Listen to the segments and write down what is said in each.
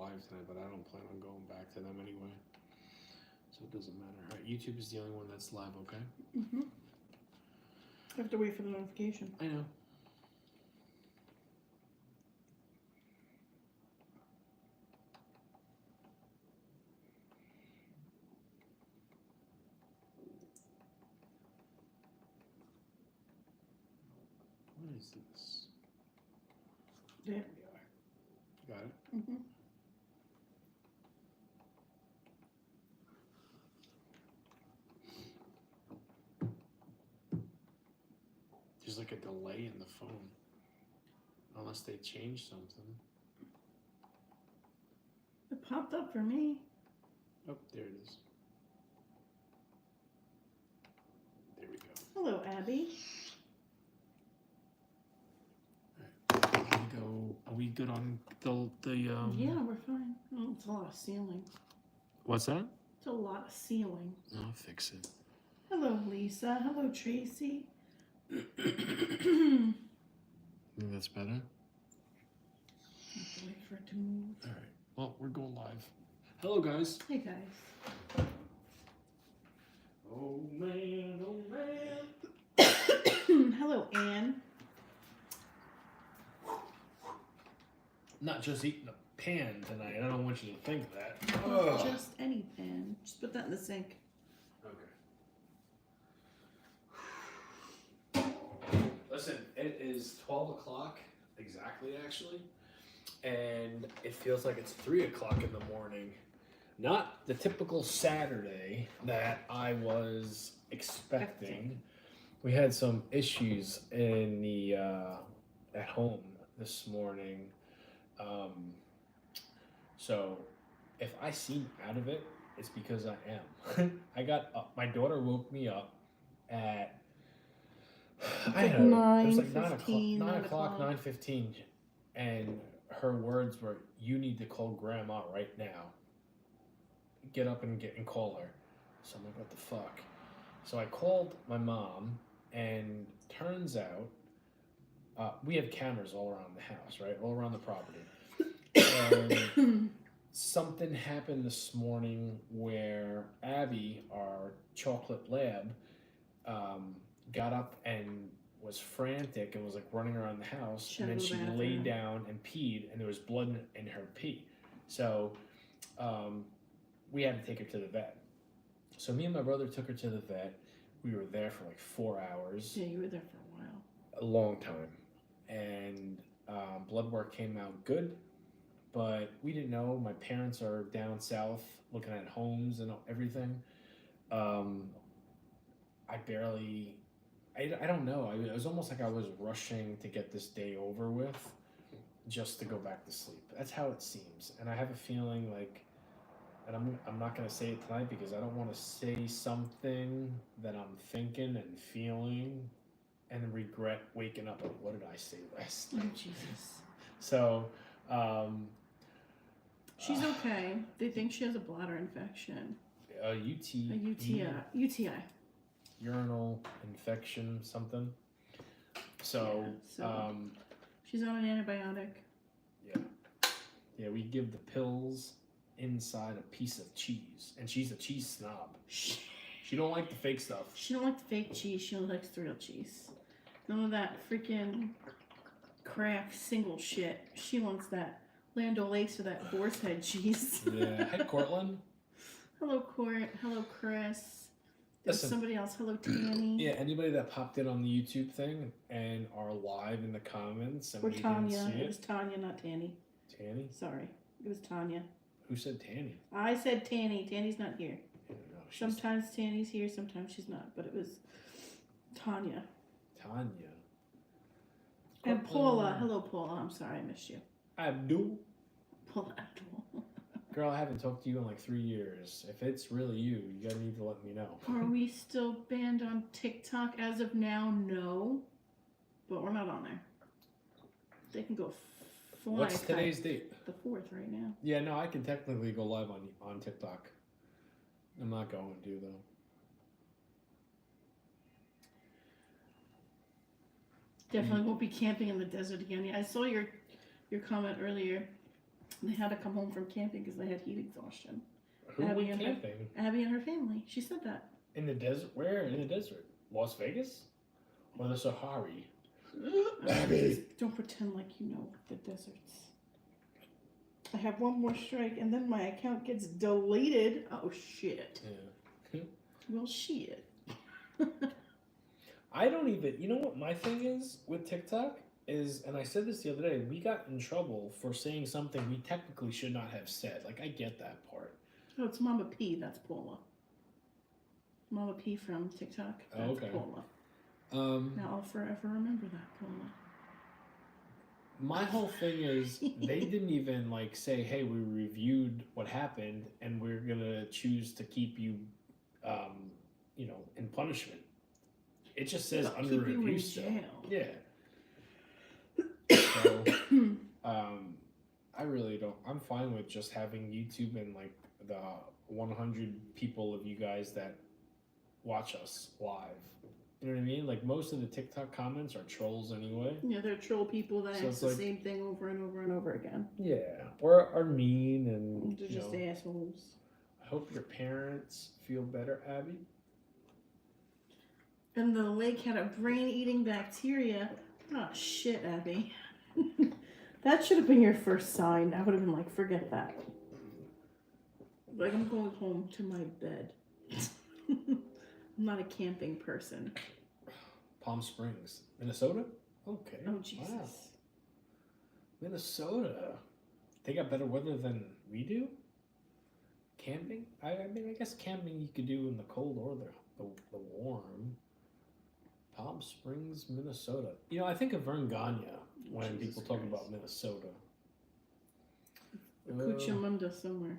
live tonight, but I don't plan on going back to them anyway. So it doesn't matter. All right, YouTube is the only one that's live, okay? Mm-hmm. I have to wait for the notification. I know. What is this? There we are. Got it? Mm-hmm. There's like a delay in the phone. Unless they change something. It popped up for me. Oh, there it is. There we go. Hello, Abby. Are we good on the Yeah, we're fine. Oh, it's a lot of ceiling. What's that? It's a lot of ceiling. I'll fix it. Hello, Lisa. Hello, Tracy. Think that's better? Have to wait for it to move. All right. Well, we're going live. Hello, guys. Hey, guys. Oh man, oh man. Hello, Anne. Not just eating a pan tonight. I don't want you to think that. Not just any pan. Just put that in the sink. Okay. Listen, it is 12 o'clock exactly, actually. And it feels like it's 3 o'clock in the morning. Not the typical Saturday that I was expecting. We had some issues in the at home this morning. So if I seem out of it, it's because I am. I got up. My daughter woke me up at I don't know. It was like 9 o'clock, 9:15, and her words were, "You need to call Grandma right now. Get up and call her." So I'm like, "What the fuck?" So I called my mom, and turns out we have cameras all around the house, right, all around the property. And something happened this morning where Abby, our chocolate lab, got up and was frantic and was like running around the house, and then she laid down and peed, and there was blood in her pee. So we had to take her to the vet. So me and my brother took her to the vet. We were there for like 4 hours. Yeah, you were there for a while. A long time. And blood work came out good, but we didn't know. My parents are down south looking at homes and everything. I don't know. It was almost like I was rushing to get this day over with just to go back to sleep. That's how it seems. And I have a feeling like, and I'm not going to say it tonight because I don't want to say something that I'm thinking and feeling and regret waking up. Like, what did I say last night? Oh, Jesus. So, she's okay. They think she has a bladder infection. A UTI. Urinal infection, something. So, she's on an antibiotic. Yeah, we give the pills inside a piece of cheese, and she's a cheese snob. She don't like the fake stuff. She don't like the fake cheese. She only likes the real cheese. None of that freaking Kraft single shit. She wants that Land O'Lakes or that boar's head cheese. Yeah. Hey, Cortland. Hello, Court. Hello, Chris. There's Listen, somebody else. Hello, Tanny. Yeah, anybody that popped in on the YouTube thing and are live in the comments. And Or we Tanya. Didn't see It was Tanya, not Tanny. Tanny? Sorry. It was Tanya. Who said Tanny? I said Tanny. Tanny's not here. I don't know. Sometimes Tanny's here, sometimes she's not. But it was Tanya. Tanya. And Paula. Hello, Paula. I'm sorry I missed you. Abdul. Paula Abdul. Girl, I haven't talked to you in like 3 years. If it's really you, you gotta need to let me know. Are we still banned on TikTok as of now? No. But we're not on there. They can go fly. What's today's date? The 4th right now. Yeah, no, I can technically go live on TikTok. I'm not going to, though. Definitely won't be camping in the desert again. Yeah, I saw your comment earlier. They had to come home from camping because they had heat exhaustion. Who went camping? Abby and her family. She said that. In the desert? Where in the desert? Las Vegas? Or the Sahara? Abby. Don't pretend like you know the deserts. I have one more strike and then my account gets deleted. Oh, shit. Yeah. Well, shit. I don't even... You know what my thing is with TikTok? And I said this the other day, we got in trouble for saying something we technically should not have said. Like, I get that part. Oh, it's Mama P. That's Paula. Mama P from TikTok. That's okay. Paula. Now I'll forever remember that, Paula. My whole thing is they didn't even like say, "Hey, we reviewed what happened, and we're gonna choose to keep you, in punishment." It just says under keep review you in still. jail. Yeah. So, I really don't. I'm fine with just having YouTube and like the 100 people of you guys that watch us live. You know what I mean? Like most of the TikTok comments are trolls anyway. Yeah, they're troll people that So ask the like, same thing over and over and over again. Yeah, or are mean and They're just assholes. I hope your parents feel better, Abby. And the lake had a brain-eating bacteria. Oh shit, Abby. That should have been your first sign. I would have been like, forget that. Like, I'm going home to my bed. I'm not a camping person. Palm Springs, Minnesota? Okay. Oh, Jesus. Wow. Minnesota. They got better weather than we do? Camping? I mean, I guess camping you could do in the cold or the warm. Palm Springs, Minnesota. You know, I think of Vern Gagne when Jesus people talk Christ. about Minnesota. Cucamonda somewhere.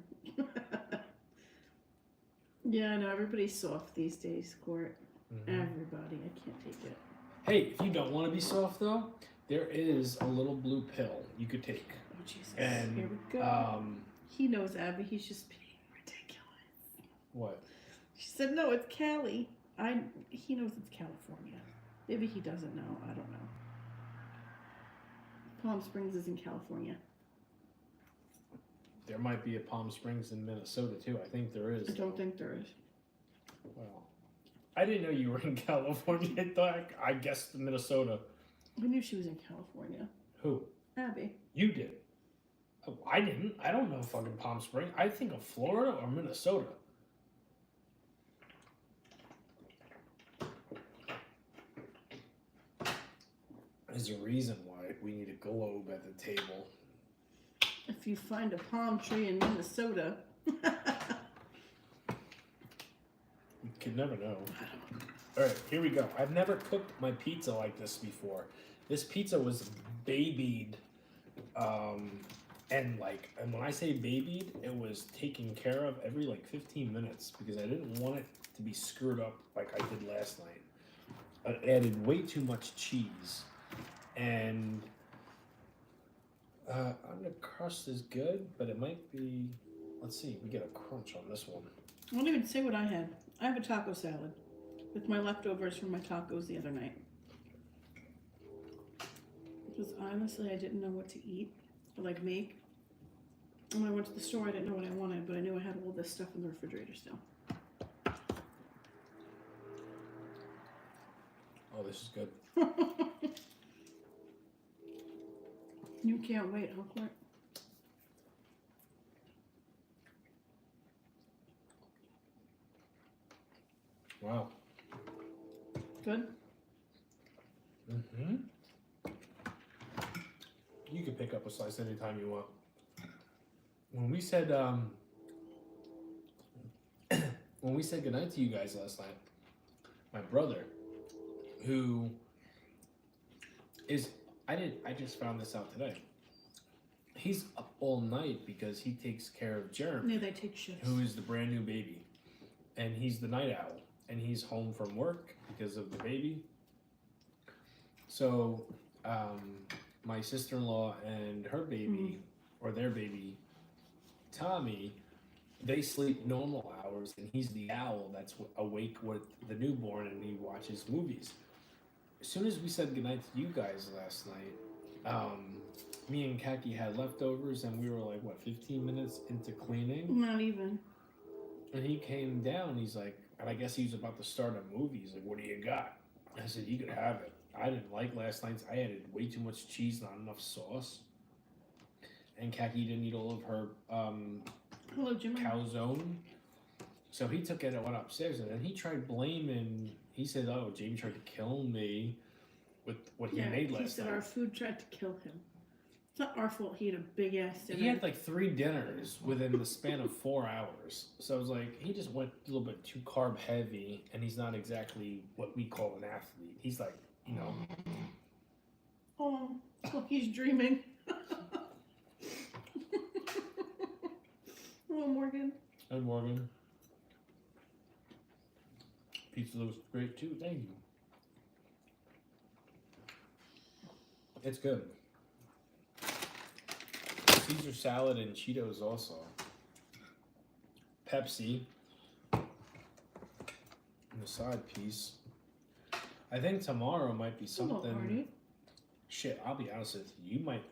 Yeah, I know. Everybody's soft these days, Court. Mhm. Everybody. I can't take it. Hey, if you don't want to be soft, though, there is a little blue pill you could take. Oh, Jesus. And, Here we go. He knows, Abby. He's just being ridiculous. What? She said, no, it's Cali. He knows it's California. Maybe he doesn't know. I don't know. Palm Springs is in California. There might be a Palm Springs in Minnesota, too. I think there is. I don't think there is. Well, I didn't know you were in California. I guessed Minnesota. I knew she was in California. Who? Abby. You did. Oh, I didn't. I don't know fucking Palm Springs. I think of Florida or Minnesota. There's a reason why we need a globe at the table. If you find a palm tree in Minnesota. You could never know. Alright, here we go. I've never cooked my pizza like this before. This pizza was babied. And when I say babied, it was taken care of every 15 minutes because I didn't want it to be screwed up like I did last night. I added way too much cheese. And the crust is good, but it might be, let's see, we get a crunch on this one. I won't even say what I had. I have a taco salad with my leftovers from my tacos the other night. Because honestly, I didn't know what to eat or make. And when I went to the store, I didn't know what I wanted, but I knew I had all this stuff in the refrigerator still. Oh, this is good. You can't wait, huh, Court? Wow. Good? Mm-hmm. You can pick up a slice anytime you want. When we said goodnight to you guys last night, my brother, who is I just found this out today. He's up all night because he takes care of Jeremy. Yeah, they take shifts. Who is the brand new baby. And he's the night owl. And he's home from work because of the baby. So, my sister-in-law and her baby, or their baby, Tommy, they sleep normal hours, and he's the owl that's awake with the newborn, and he watches movies. As soon as we said goodnight to you guys last night, me and Kaki had leftovers, and we were like, what, 15 minutes into cleaning? Not even. And he came down. He's like, and I guess he was about to start a movie. He's like, what do you got? I said, you could have it. I didn't like last night's. I added way too much cheese, not enough sauce. And Kaki didn't eat all of her Hello, Jimmy. calzone. So he took it and went upstairs. And then he tried blaming, he said, oh, Jamie tried to kill me with what he made last night. He said our food tried to kill him. It's not our fault he had a big ass dinner. He had like 3 dinners within the span of 4 hours. So I was like, he just went a little bit too carb heavy, and he's not exactly what we call an athlete. He's like, you know. Oh, look, he's dreaming. Hello, Morgan. Hi, Morgan. Pizza looks great too. Thank you. It's good. Caesar salad and Cheetos also. Pepsi. And a side piece. I think tomorrow might be something. Shit, I'll be honest with you. You might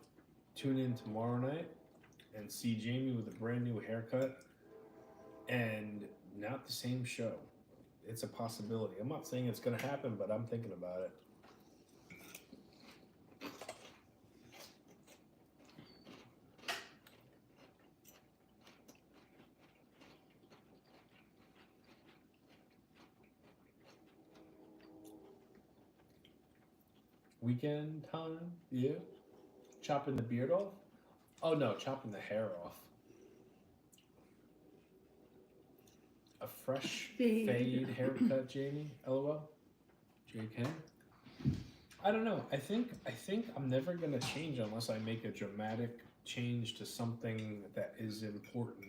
tune in tomorrow night and see Jamie with a brand new haircut and not the same show. It's a possibility. I'm not saying it's going to happen, but I'm thinking about it. Weekend time? Yeah. Chopping the beard off? Oh no, chopping the hair off. A fresh fade haircut, Jamie? LOL? JK? I don't know. I think I'm never gonna change unless I make a dramatic change to something that is important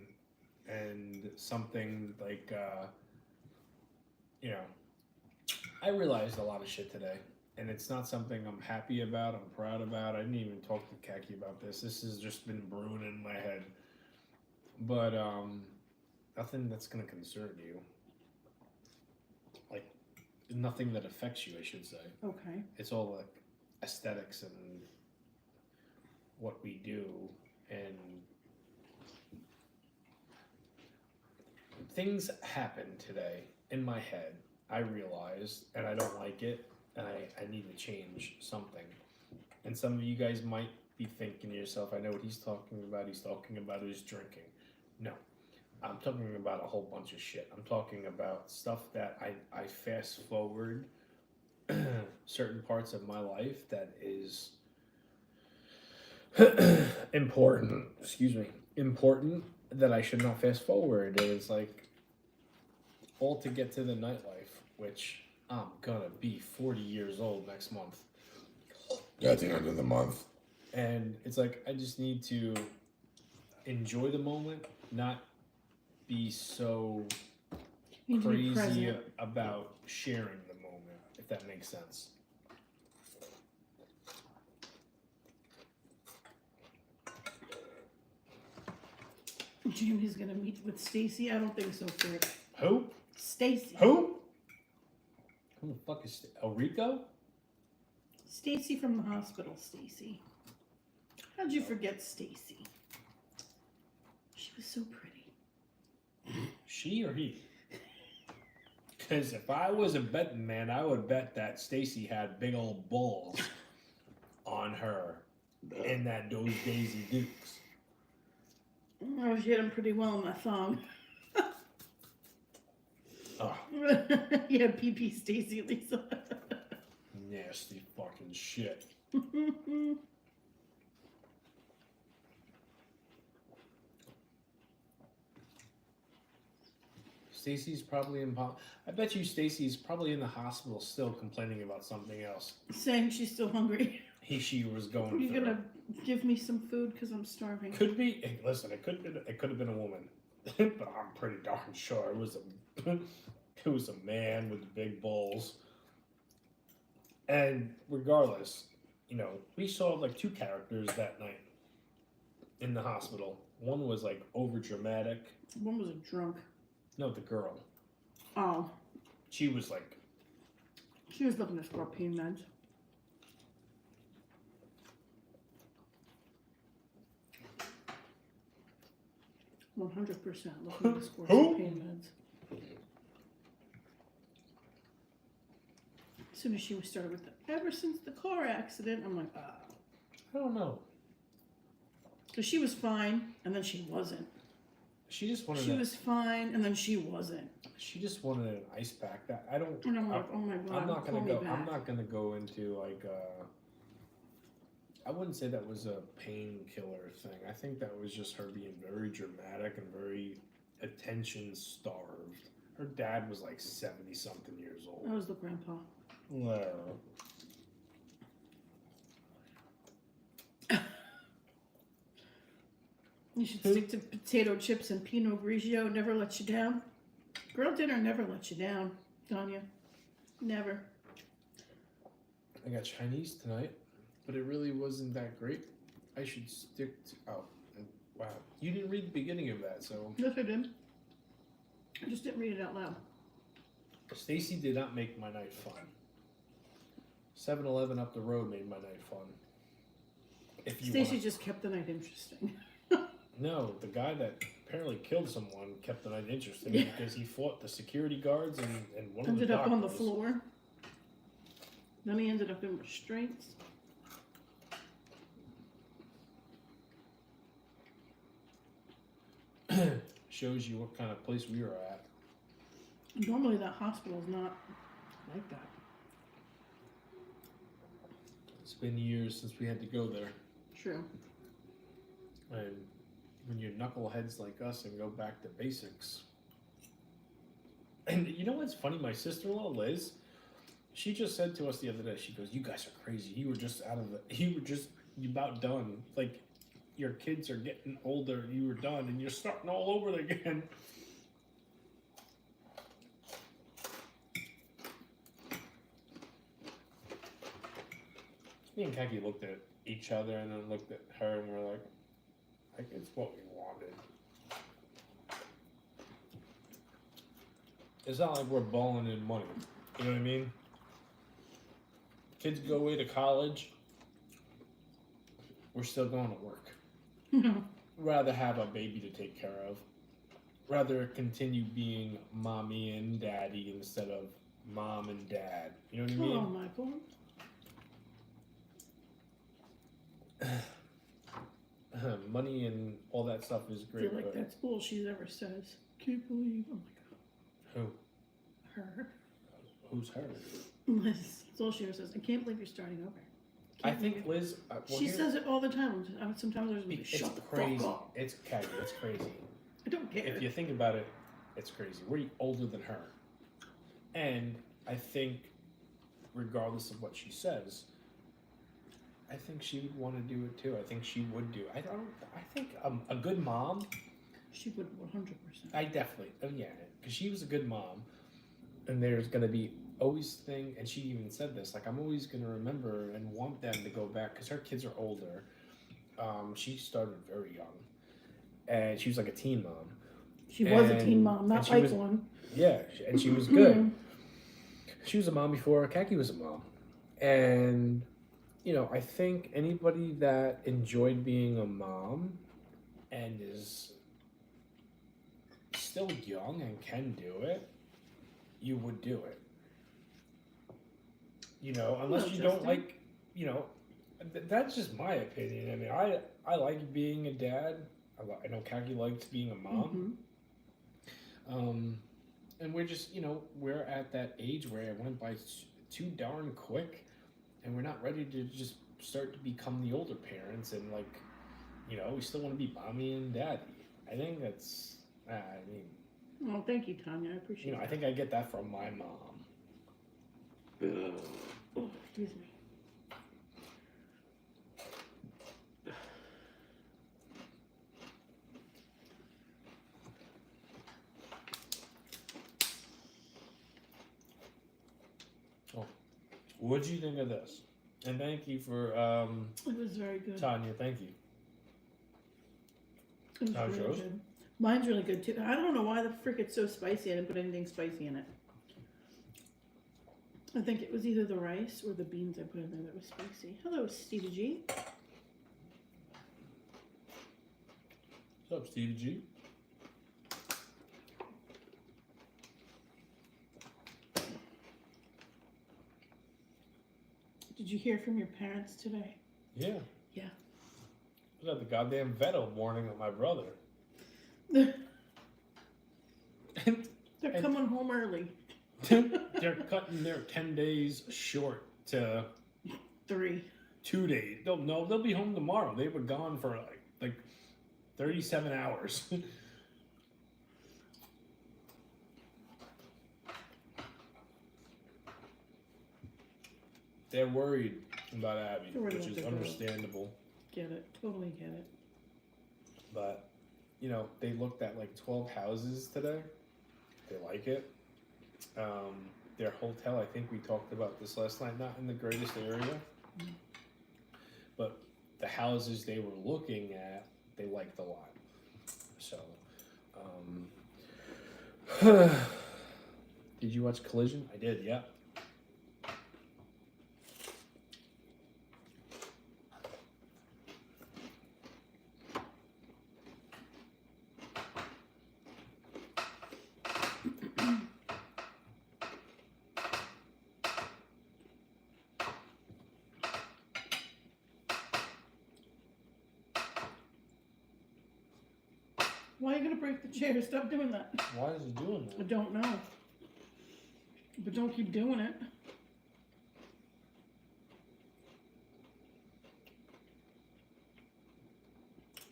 and something like you know, I realized a lot of shit today. And it's not something I'm happy about, I'm proud about. I didn't even talk to Kaki about this. This has just been brewing in my head. But nothing that's gonna concern you. Like nothing that affects you, I should say. Okay. It's all like aesthetics and what we do, and things happened today in my head. I realized, and I don't like it. And I need to change something. And some of you guys might be thinking to yourself, I know what he's talking about. He's talking about his drinking. No, I'm talking about a whole bunch of shit. I'm talking about stuff that I fast forward certain parts of my life that is important. Excuse me. Important that I should not fast forward. And it's like all to get to the nightlife, which I'm gonna be 40 years old next month. At the end of the month. And it's like, I just need to enjoy the moment, not be so crazy about sharing the moment, if that makes sense. Jamie's gonna meet with Stacy. I don't think so, Kurt. Who? Stacy. Who? Who the fuck is Rico? Stacy from the hospital, Stacy. How'd you forget Stacy? She was so pretty. She or he? Because if I was a betting man, I would bet that Stacy had big old balls on her in those Daisy Dukes. Oh, she hit him pretty well in that thong. Oh. Yeah, PP Stacy, Lisa. Nasty fucking shit. Stacy's probably I bet you Stacy's probably in the hospital still complaining about something else. Saying she's still hungry. She was going Are you through. gonna give me some food because I'm starving? Could be. Hey, listen, it could have been a woman, but I'm pretty darn sure it was a man with big balls. And regardless, you know, we saw like 2 characters that night in the hospital. One was like over dramatic. One was a drunk. No, the girl. Oh. She was like. She was looking at scorpion meds. 100% looking at this course Who? of pain meds. As soon as she started with ever since the car accident, I'm like, ah. I don't know. Because she was fine, and then she wasn't. She just wanted. She was fine, and then she wasn't. She just wanted an ice pack. That I don't. And I'm like, oh my god, I'm not call gonna me go. back. I'm not gonna go into like. I wouldn't say that was a painkiller thing. I think that was just her being very dramatic and very attention starved. Her dad was like 70-something years old. That was the grandpa. Well, You should stick to potato chips and Pinot Grigio. Never let you down. Girl dinner never let you down, Tanya. Never. I got Chinese tonight, but it really wasn't that great. I should stick to. Oh, wow. You didn't read the beginning of that, so. Yes, I did. I just didn't read it out loud. Stacy did not make my night fun. 7-Eleven up the road made my night fun. If you Stacy wanna... just kept the night interesting. No, the guy that apparently killed someone kept the night interesting because he fought the security guards and one Ended of the up on the doctors. floor. Then he ended up in restraints. Shows you what kind of place we were at. Normally that hospital is not like that. It's been years since we had to go there. True. And when you're knuckleheads like us and go back to basics. And you know what's funny? My sister-in-law, Liz, she just said to us the other day, she goes, you guys are crazy. You you about done. Like, your kids are getting older, you were done, and you're starting all over again. Me and Kaki looked at each other and then looked at her and we're like, it's what we wanted. It's not like we're balling in money. You know what I mean? Kids go away to college. We're still going to work. Rather have a baby to take care of. Rather continue being mommy and daddy instead of mom and dad. You know what I mean? Hello, Michael. Money and all that stuff is I great. feel like but that's all she ever says. Can't believe. Oh my god. who? Her. Who's her? Liz. That's all she ever says. I can't believe you're starting over. I Can't think believe Liz. she says it all the time. Sometimes there's like, it's shut the crazy. fuck up. It's crazy. It's crazy. I don't care. If you think about it, it's crazy. We're older than her, and I think, regardless of what she says, I think she would want to do it too. I think she would do. I think a good mom. She would 100%. I definitely. Oh yeah, because she was a good mom, and there's gonna be always thing. And she even said this. Like, I'm always gonna remember and want them to go back because her kids are older. She started very young, and she was like a teen mom. She was a teen mom, not like one. Yeah, and she was good. She was a mom before Kaki was a mom, and you know, I think anybody that enjoyed being a mom and is still young and can do it, you would do it. You know, unless you don't like, you know, that's just my opinion. I mean, I like being a dad. I know Kaki likes being a mom. And we're just, you know, we're at that age where it went by too darn quick. And we're not ready to just start to become the older parents and, like, you know, we still want to be mommy and daddy. I think that's, I mean. Well, thank you, Tanya. I appreciate it. You know, I think I get that from my mom. Oh, excuse me. Oh, what'd you think of this? And thank you for It was very good. Tanya. Thank you. It was How's really yours? good. Mine's really good too. I don't know why the frick it's so spicy. I didn't put anything spicy in it. I think it was either the rice or the beans I put in there that was spicy. Hello, Stevie G. What's up, Stevie G? Did you hear from your parents today? Yeah. Yeah. I was at the goddamn vet all morning with my brother. They're coming home early. They're cutting their 10 days short to 3. 2 days. They'll be home tomorrow. They were gone for like 37 hours. They're worried about Abby, They're worried which about is their girl. understandable. Get it. Totally get it. But, they looked at like 12 houses today. They like it. Their hotel, I think we talked about this last night, not in the greatest area. But the houses they were looking at, they liked a lot. So, did you watch Collision? I did, yeah. Why are you gonna break the chair? Stop doing that. Why is he doing I that? don't know. But don't keep doing it.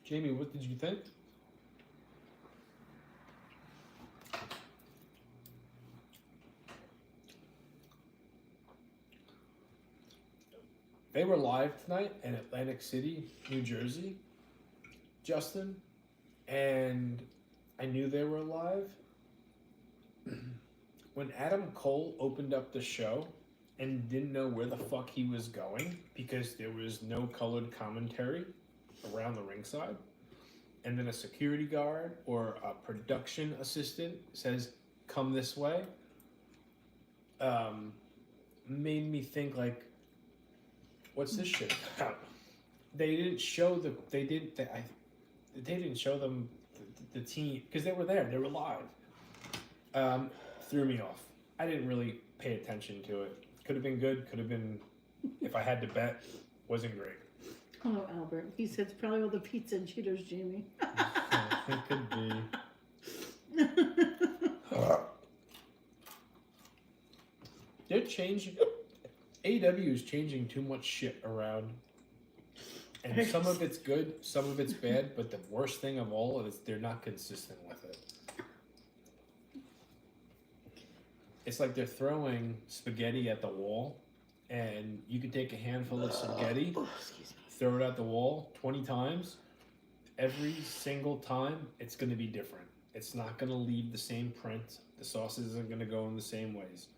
Jamie, what did you think? They were live tonight in Atlantic City, New Jersey, Justin, and I knew they were live. When Adam Cole opened up the show and didn't know where the fuck he was going because there was no colored commentary around the ringside, and then a security guard or a production assistant says, "Come this way," made me think like, what's this shit about? They didn't show they didn't show them the team because they were there. They were live. Threw me off. I didn't really pay attention to it. Could have been good. Could have been, if I had to bet, wasn't great. Hello, Albert. He said it's probably all the pizza and Cheetos, Jamie. It could be. They're changing. AEW is changing too much shit around. And some of it's good, some of it's bad, but the worst thing of all is they're not consistent with it. It's like they're throwing spaghetti at the wall, and you could take a handful of spaghetti, throw it at the wall 20 times. Every single time, it's going to be different. It's not going to leave the same print. The sauces isn't going to go in the same ways.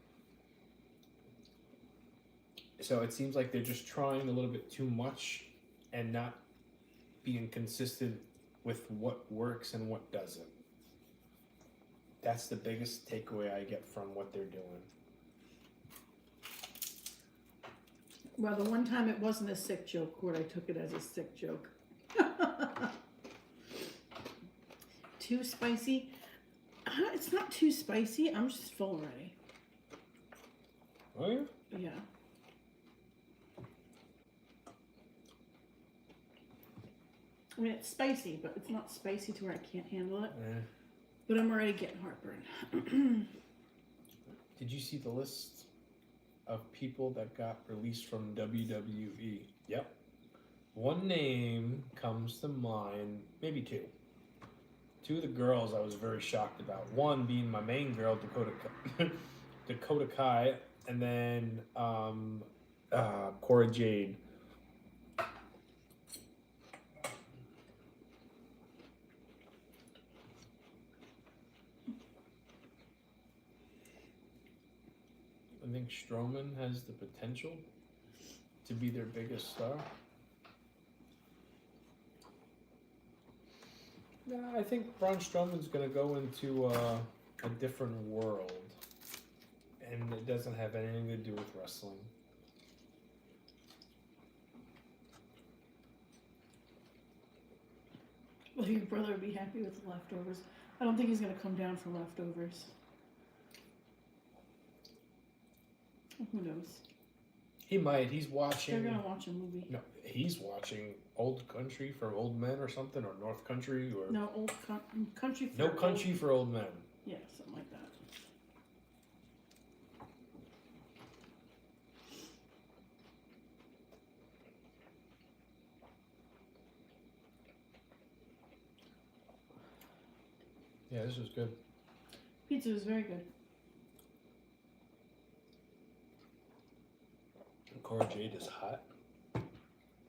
So it seems like they're just trying a little bit too much and not being consistent with what works and what doesn't. That's the biggest takeaway I get from what they're doing. Well, the one time it wasn't a sick joke, Court, I took it as a sick joke. Too spicy? It's not too spicy. I'm just full already. Oh, yeah? Yeah. I mean, it's spicy, but it's not spicy to where I can't handle it. But I'm already getting heartburn. Did you see the list of people that got released from WWE? Yep. One name comes to mind, maybe two. Two of the girls I was very shocked about. One being my main girl, Dakota Kai, and then Cora Jade. I think Strowman has the potential to be their biggest star. No, I think Braun Strowman's going to go into a different world, and it doesn't have anything to do with wrestling. Well, your brother would be happy with the leftovers. I don't think he's going to come down for leftovers. Who knows? He might. He's watching. They're gonna watch a movie. No, he's watching Old Country for Old Men or something, or North Country, or No, Country for No Country Old... for Old Men. Yeah, something like that. Yeah, this was good. Pizza was very good. Cora Jade is hot.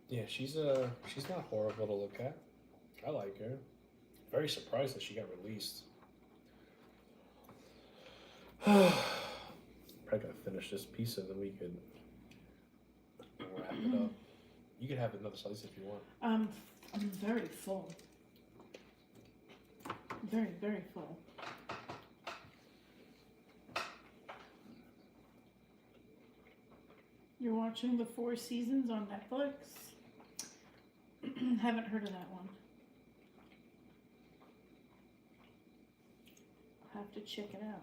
Yeah, she's not horrible to look at. I like her. Very surprised that she got released. Probably gotta finish this pizza, then we could wrap it up. You could have another slice if you want. I'm very full. Very, very full. You're watching The Four Seasons on Netflix? Haven't heard of that one. I'll have to check it out.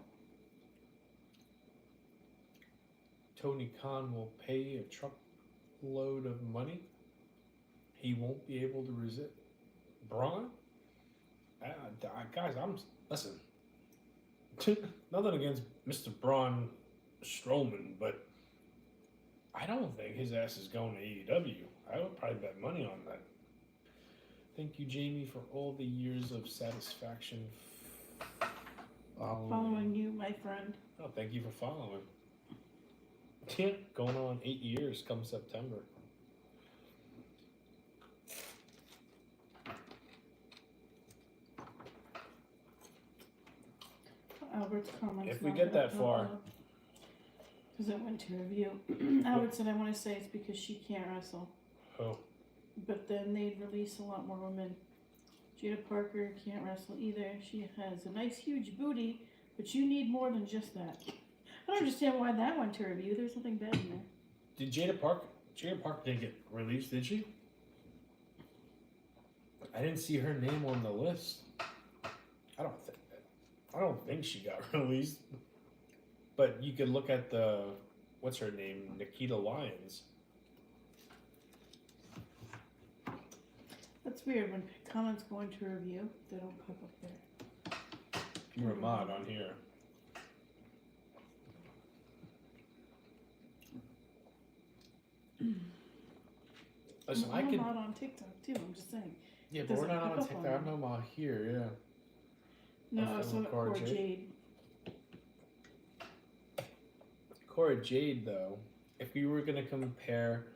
Tony Khan will pay a truckload of money. He won't be able to resist. Braun? Guys, listen. Nothing against Mr. Braun Strowman, but I don't think his ass is going to AEW. I would probably bet money on that. Thank you, Jamie, for all the years of satisfaction Following you, my friend. Oh, thank you for following. Yeah, going on 8 years come September. Albert's comments. If we get that far. Because it went to review. Albert said, I want to say it's because she can't wrestle. Oh. But then they'd release a lot more women. Jada Parker can't wrestle either. She has a nice huge booty, but you need more than just that. I don't understand why that went to review. There's nothing bad in there. Did Jada Parker didn't get released, did she? I didn't see her name on the list. I don't think she got released. But you could look at what's her name? Nikita Lyons. That's weird. When comments go into review, they don't pop up there. You were a mod on here. Listen, I'm I could. not on TikTok too. I'm just saying. Yeah, but we're doesn't not pop on up TikTok. on I'm not on here. Yeah. No, I saw it Cora Cora Jade. Jade. Cora Jade, though, if we were gonna compare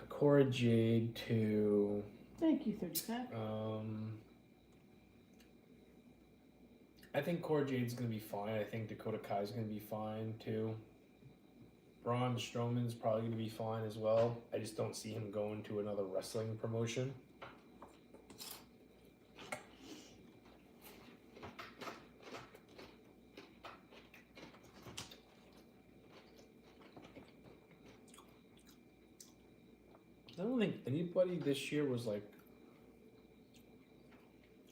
Cora Jade to Thank you, 35. I think Cora Jade's gonna be fine. I think Dakota Kai's gonna be fine too. Braun Strowman's probably gonna be fine as well. I just don't see him going to another wrestling promotion. I don't think anybody this year was like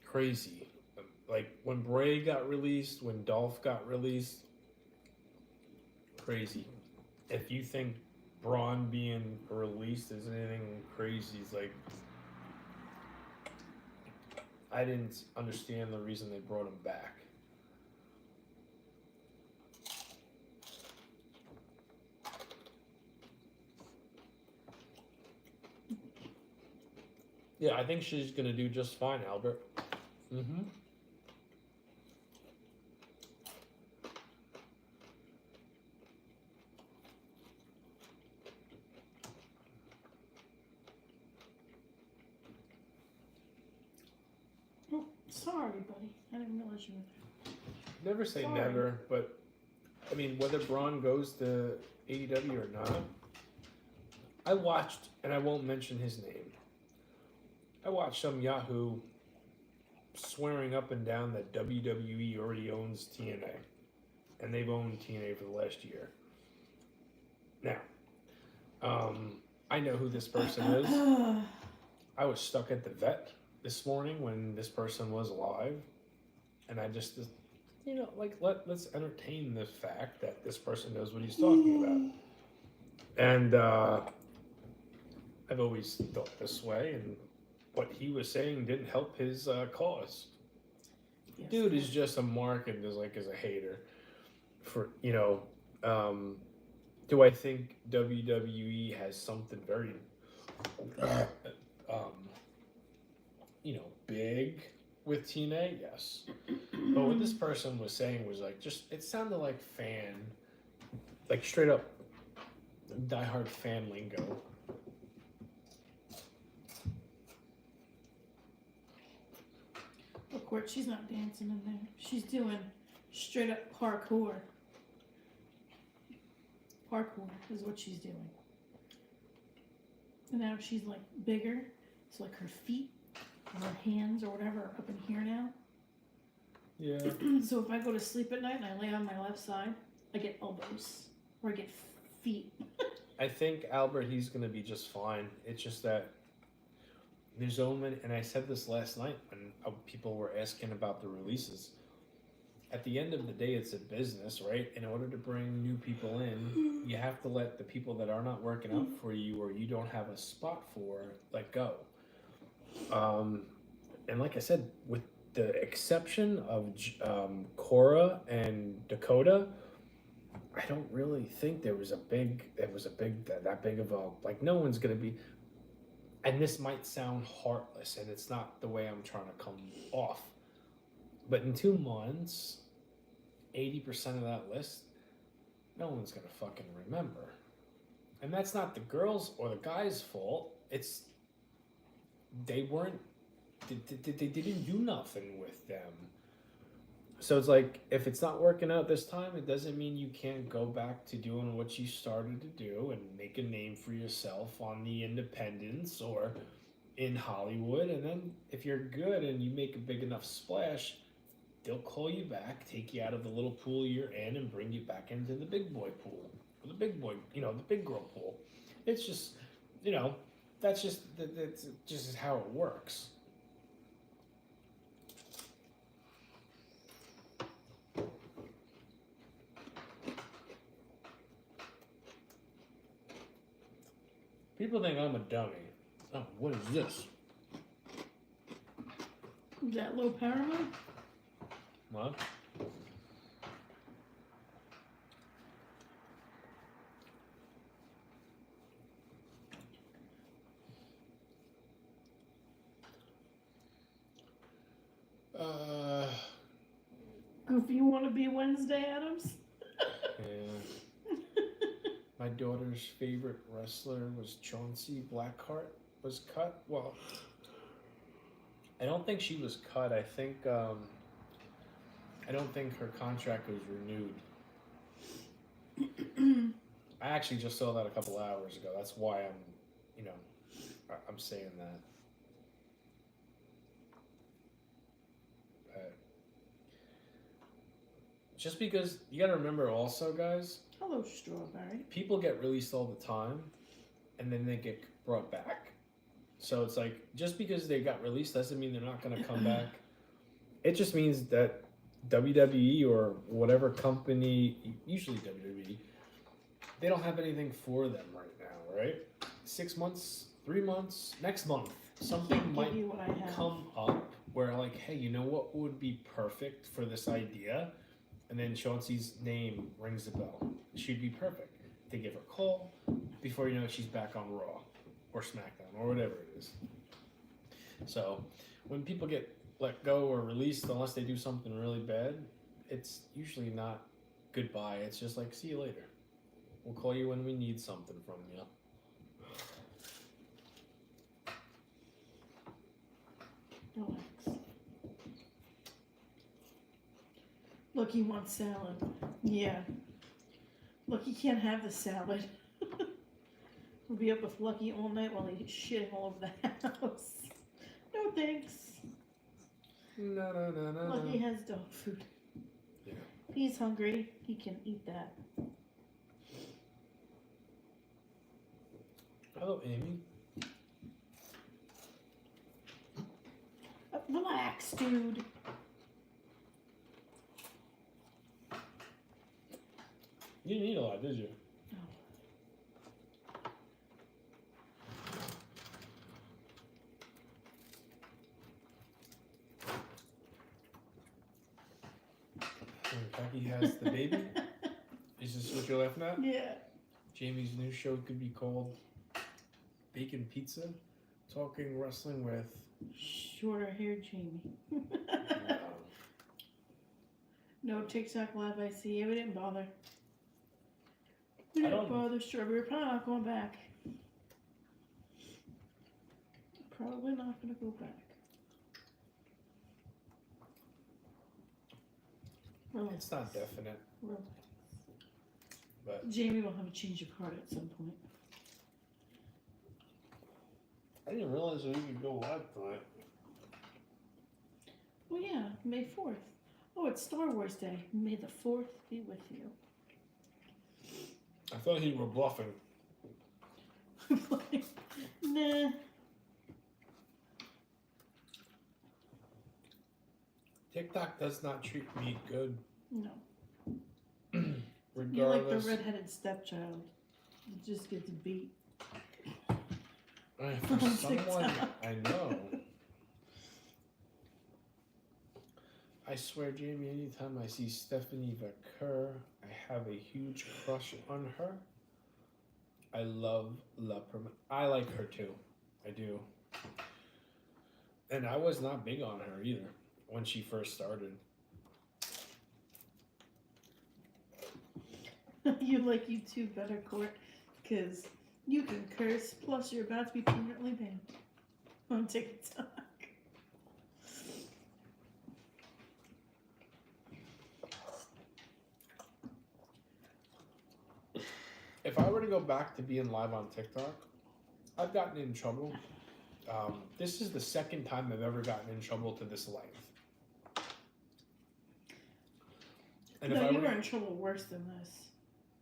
crazy. Like when Bray got released, when Dolph got released, crazy. If you think Braun being released is anything crazy, it's like I didn't understand the reason they brought him back. Yeah, I think she's gonna do just fine, Albert. Mm-hmm. Oh, sorry, buddy. I didn't realize you were there. Never say Sorry. never, but I mean, whether Braun goes to AEW or not, I watched, and I won't mention his name. I watched some Yahoo swearing up and down that WWE already owns TNA, and they've owned TNA for the last year. Now, I know who this person is. I was stuck at the vet this morning when this person was alive, and I just you know, like let's entertain the fact that this person knows what he's talking about. And I've always thought this way, and what he was saying didn't help his cause. Yes. Dude is just a mark and is a hater. For do I think WWE has something very, big with TNA? Yes. But what this person was saying was it sounded like straight up diehard fan lingo. Of course, she's not dancing in there. She's doing straight up parkour. Parkour is what she's doing. And now she's like bigger. So like her feet or her hands or whatever are up in here now. Yeah. So if I go to sleep at night and I lay on my left side, I get elbows or I get feet. I think Albert, he's gonna be just fine. It's just that there's so many, and I said this last night when people were asking about the releases. At the end of the day, it's a business, right? In order to bring new people in, you have to let the people that are not working out for you or you don't have a spot for let go. And like I said, with the exception of Cora and Dakota, I don't really think that big of a, no one's gonna be, and this might sound heartless and it's not the way I'm trying to come off, but in 2 months, 80% of that list, no one's gonna fucking remember. And that's not the girls or the guys' fault. They didn't do nothing with them. So it's like, if it's not working out this time, it doesn't mean you can't go back to doing what you started to do and make a name for yourself on the independents or in Hollywood. And then if you're good and you make a big enough splash, they'll call you back, take you out of the little pool you're in and bring you back into the big boy pool. Or the big boy, the big girl pool. It's just, that's just how it works. People think I'm a dummy. Oh, what is this? Is that low paramount? What? If you want to be Wednesday Addams? Yeah. My daughter's favorite wrestler was Chauncey Blackheart was cut. Well, I don't think she was cut. I don't think her contract was renewed. I actually just saw that a couple hours ago. That's why I'm saying that. Just because you got to remember also, guys. Hello, Strawberry. People get released all the time, and then they get brought back. So it's like, just because they got released doesn't mean they're not going to come back. It just means that WWE or whatever company, usually WWE, they don't have anything for them right now, right? 6 months, 3 months, next month, something might come up where like, hey, you know what would be perfect for this idea? And then Chauncey's name rings a bell. She'd be perfect. They give her a call. Before you know it, she's back on Raw or SmackDown or whatever it is. So when people get let go or released, unless they do something really bad, it's usually not goodbye. It's just like, see you later. We'll call you when we need something from you. Relax. Look, he wants salad. Yeah. Look, he can't have the salad. We'll be up with Lucky all night while he's shitting all over the house. No thanks. No. Lucky has dog food. Yeah. If he's hungry, he can eat that. Hello, Amy. Relax, dude. You didn't eat a lot, did you? No. When Becky has the baby? Is this what you're laughing at? Yeah. Jamie's new show could be called Bacon Pizza, Talking Wrestling with... Shorter hair Jamie. No. No TikTok live I see. We didn't bother. We didn't bother Strawberry. We're probably not going back. Probably not going to go back. Relax. It's not definite. Relax. But Jamie will have a change of heart at some point. I didn't realize that we could go live tonight. Well, yeah, May 4th. Oh, it's Star Wars Day. May the 4th be with you. I thought you were bluffing. Like, nah. TikTok does not treat me good. No. Regardless. You're like the redheaded stepchild. It just gets beat. For someone I know. I swear, Jamie, anytime I see Stephanie Vaquer, I have a huge crush on her. I love her. I like her too. I do. And I was not big on her either when she first started. You like YouTube better, Court, because you can curse, plus you're about to be permanently banned on TikTok. If I were to go back to being live on TikTok, I've gotten in trouble. This is the second time I've ever gotten in trouble to this length. And No, you were in trouble worse than this.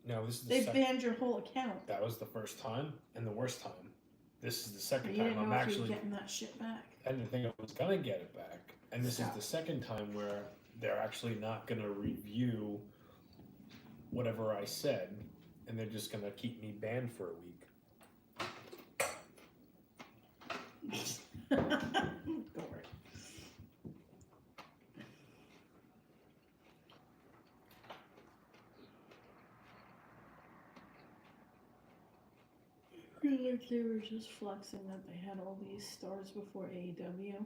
No, this is the They second. banned your whole account. That was the first time and the worst time. This is the second You time didn't I'm know if you actually. were getting that shit back. I didn't think I was gonna get it back, and this is the second time where they're actually not gonna review whatever I said, and they're just gonna keep me banned for a week. Court. Like they were just flexing that they had all these stars before AEW,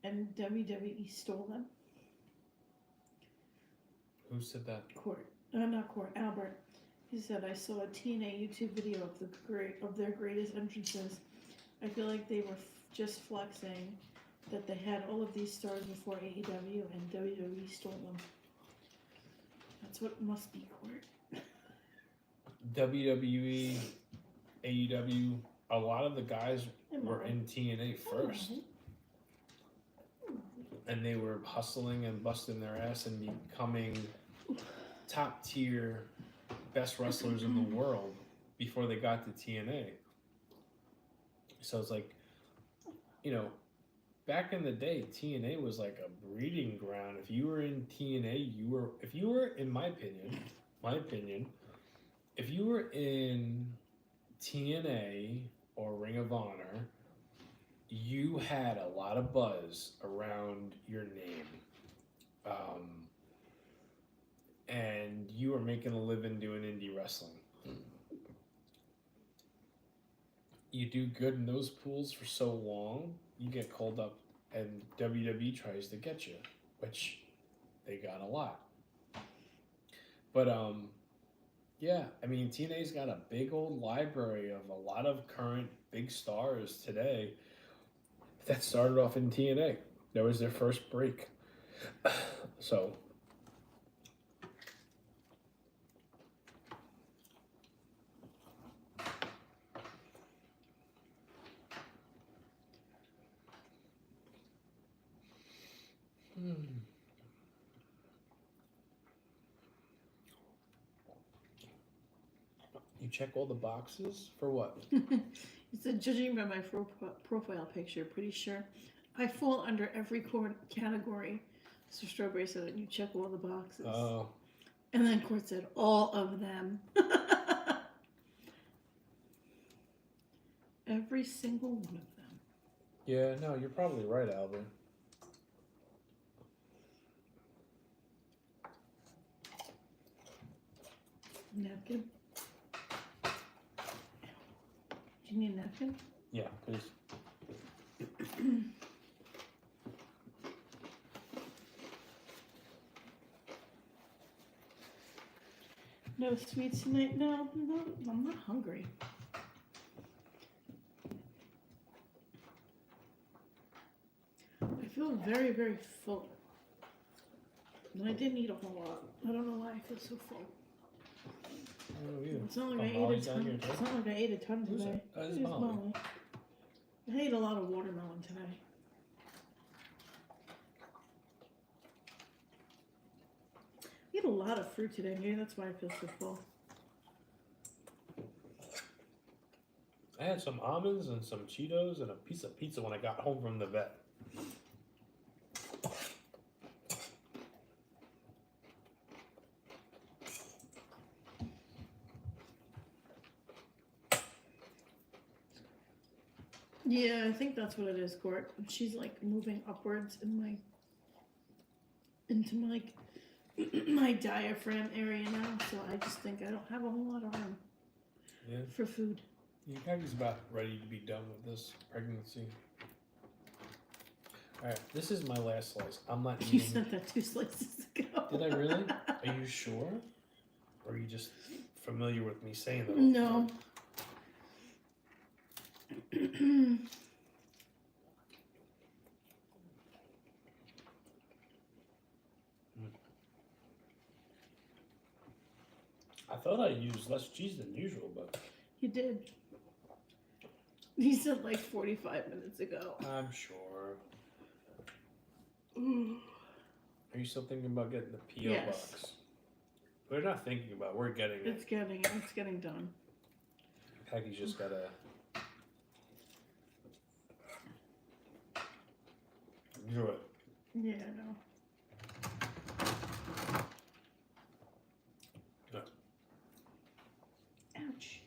and WWE stole them. Who said that? Court, not Court. Albert. He said, "I saw a TNA YouTube video of their greatest entrances. I feel like they were just flexing that they had all of these stars before AEW, and WWE stole them. That's what it must be, Court." WWE, AEW, a lot of the guys were in TNA first. And they were hustling and busting their ass and becoming top tier best wrestlers in the world before they got to TNA. So it's like, you know, back in the day, TNA was like a breeding ground. If you were in TNA, if you were, in my opinion, if you were in TNA or Ring of Honor, you had a lot of buzz around your name. And you were making a living doing indie wrestling. You do good in those pools for so long, you get called up and WWE tries to get you, which they got a lot. But yeah, I mean, TNA's got a big old library of a lot of current big stars today that started off in TNA. That was their first break. So you check all the boxes for what? He said, "Judging by my profile picture, pretty sure I fall under every category." So Strawberry said that you check all the boxes. Oh, And then Court said, all of them. Every single one of them. Yeah, no, you're probably right, Albert. Napkin. Do you need a napkin? Yeah, please. No sweets tonight? No, I'm not hungry. I feel very, very full. And I didn't eat a whole lot. I don't know why I feel so full. It's not like I ate a ton. It's not like I ate a ton Who's today. that? It's It's Molly. Molly. I ate a lot of watermelon today. I ate a lot of fruit today. Maybe that's why I feel so full. I had some almonds and some Cheetos and a piece of pizza when I got home from the vet. Yeah, I think that's what it is, Court. She's like moving upwards in into my my diaphragm area now, so I just think I don't have a whole lot of room for food. Yeah, Kaki's about ready to be done with this pregnancy. Alright, this is my last slice. I'm not eating. You sent that 2 slices ago. Did I really? Are you sure? Or are you just familiar with me saying that? No. I thought I used less cheese than usual, but You did. You said like 45 minutes ago. I'm sure. Mm. Are you still thinking about getting the P.O. Yes. box? We're not thinking about it. We're getting it. It's getting done. Kaki's just gotta do it. Yeah, I know. No. Ouch.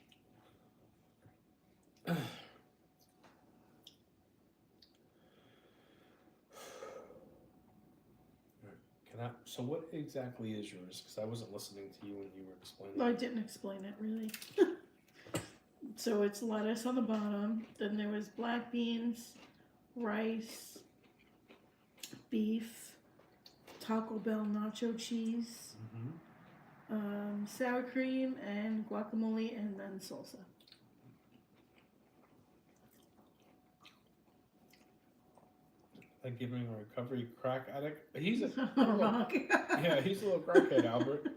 So what exactly is yours? Because I wasn't listening to you when you were explaining. I didn't explain it really. So it's lettuce on the bottom. Then there was black beans, rice, beef, Taco Bell nacho cheese, sour cream, and guacamole, and then salsa. Like giving a recovery crack addict. He's a Rock. yeah, he's a little crackhead, Albert.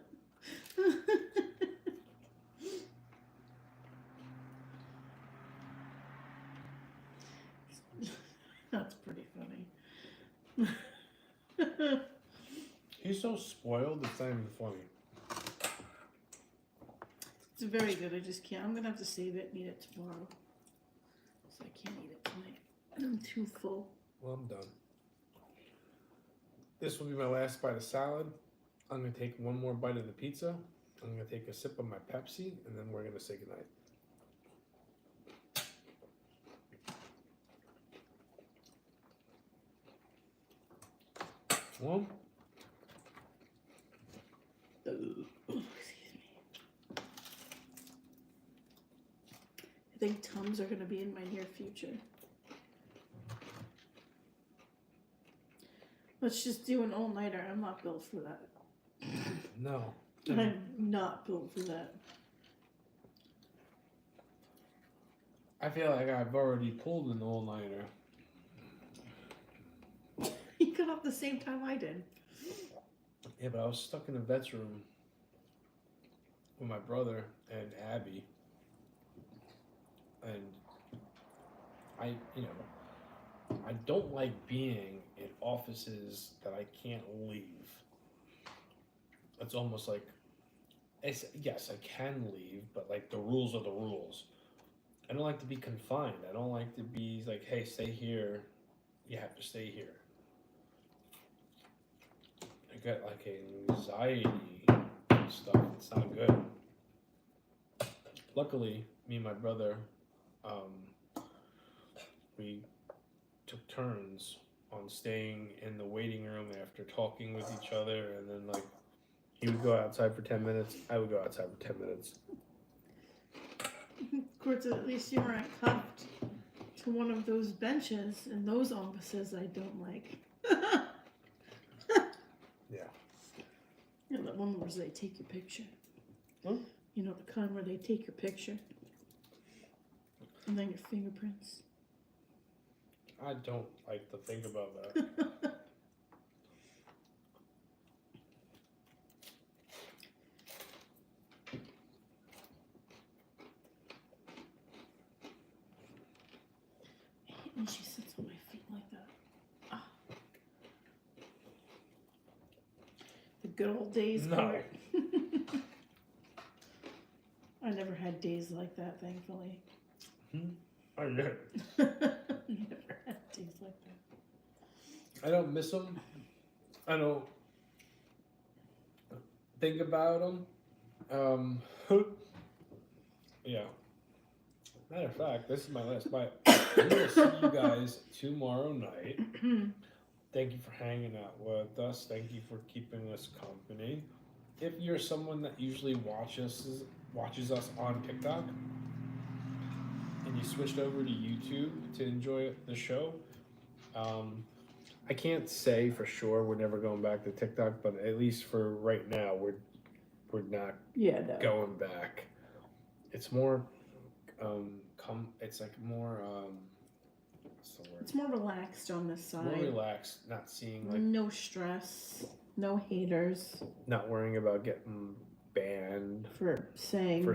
That's pretty funny. He's so spoiled, it's not even funny. It's very good. I just can't. I'm gonna have to save it and eat it tomorrow. So I can't eat it tonight. I'm too full. Well, I'm done. This will be my last bite of salad. I'm gonna take one more bite of the pizza. I'm gonna take a sip of my Pepsi, and then we're gonna say goodnight. Well, Excuse me. I think Tums are gonna be in my near future. Let's just do an all-nighter. I'm not built for that. no. I'm not built for that. I feel like I've already pulled an all-nighter. You got up the same time I did. Yeah, but I was stuck in a vet's room with my brother and Abby. And I don't like being in offices that I can't leave. It's almost like, yes, I can leave, but like the rules are the rules. I don't like to be confined. I don't like to be like, hey, stay here. You have to stay here. I got like anxiety stuff. It's not good. Luckily, me and my brother, we took turns on staying in the waiting room after talking with each other, and then like he would go outside for 10 minutes, I would go outside for 10 minutes. Of course, at least you weren't cuffed to one of those benches, and those offices I don't like. Yeah. You know, that one where they take your picture. Hmm? You know, the kind where they take your picture. And then your fingerprints. I don't like to think about that. And she sits on my feet like that. Ah. The good old days. No. Court. I never had days like that, thankfully. I did. Never had days like that. I don't miss them. I don't think about them. Yeah. Matter of fact, this is my last bite. I'm gonna see you guys tomorrow night. Thank you for hanging out with us. Thank you for keeping us company. If you're someone that usually watches us on TikTok and you switched over to YouTube to enjoy the show, I can't say for sure we're never going back to TikTok, but at least for right now, we're not going back. It's more it's like more what's the word? It's more relaxed on this side. More relaxed, not seeing like no stress, no haters not worrying about getting banned for saying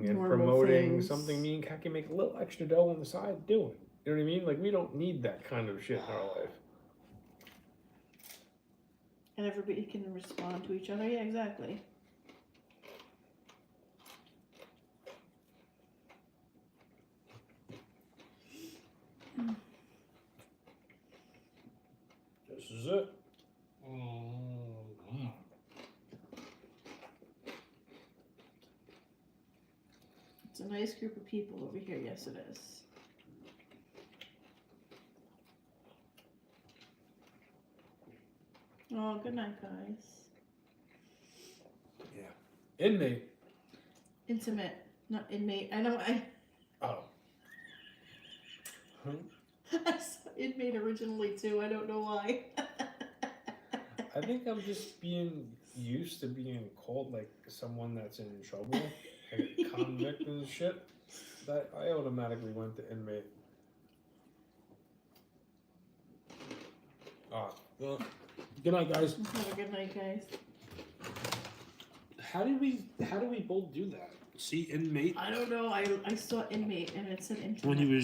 and promoting things. something. Me and Kat can make a little extra dough on the side doing. You know what I mean? Like we don't need that kind of shit in our life. And everybody can respond to each other. Yeah, exactly. This is it. It's a nice group of people over here. Yes, it is. Oh, good night, guys. Yeah. Inmate. Intimate, not inmate. I know. Oh. Huh? I saw inmate originally too. I don't know why. I think I'm just being used to being called like someone that's in trouble, like a convict and shit. That I automatically went to inmate. Well, good night, guys. Have a good night, guys. How do we both do that? See inmate. I don't know. I saw inmate and it said intimate. When he was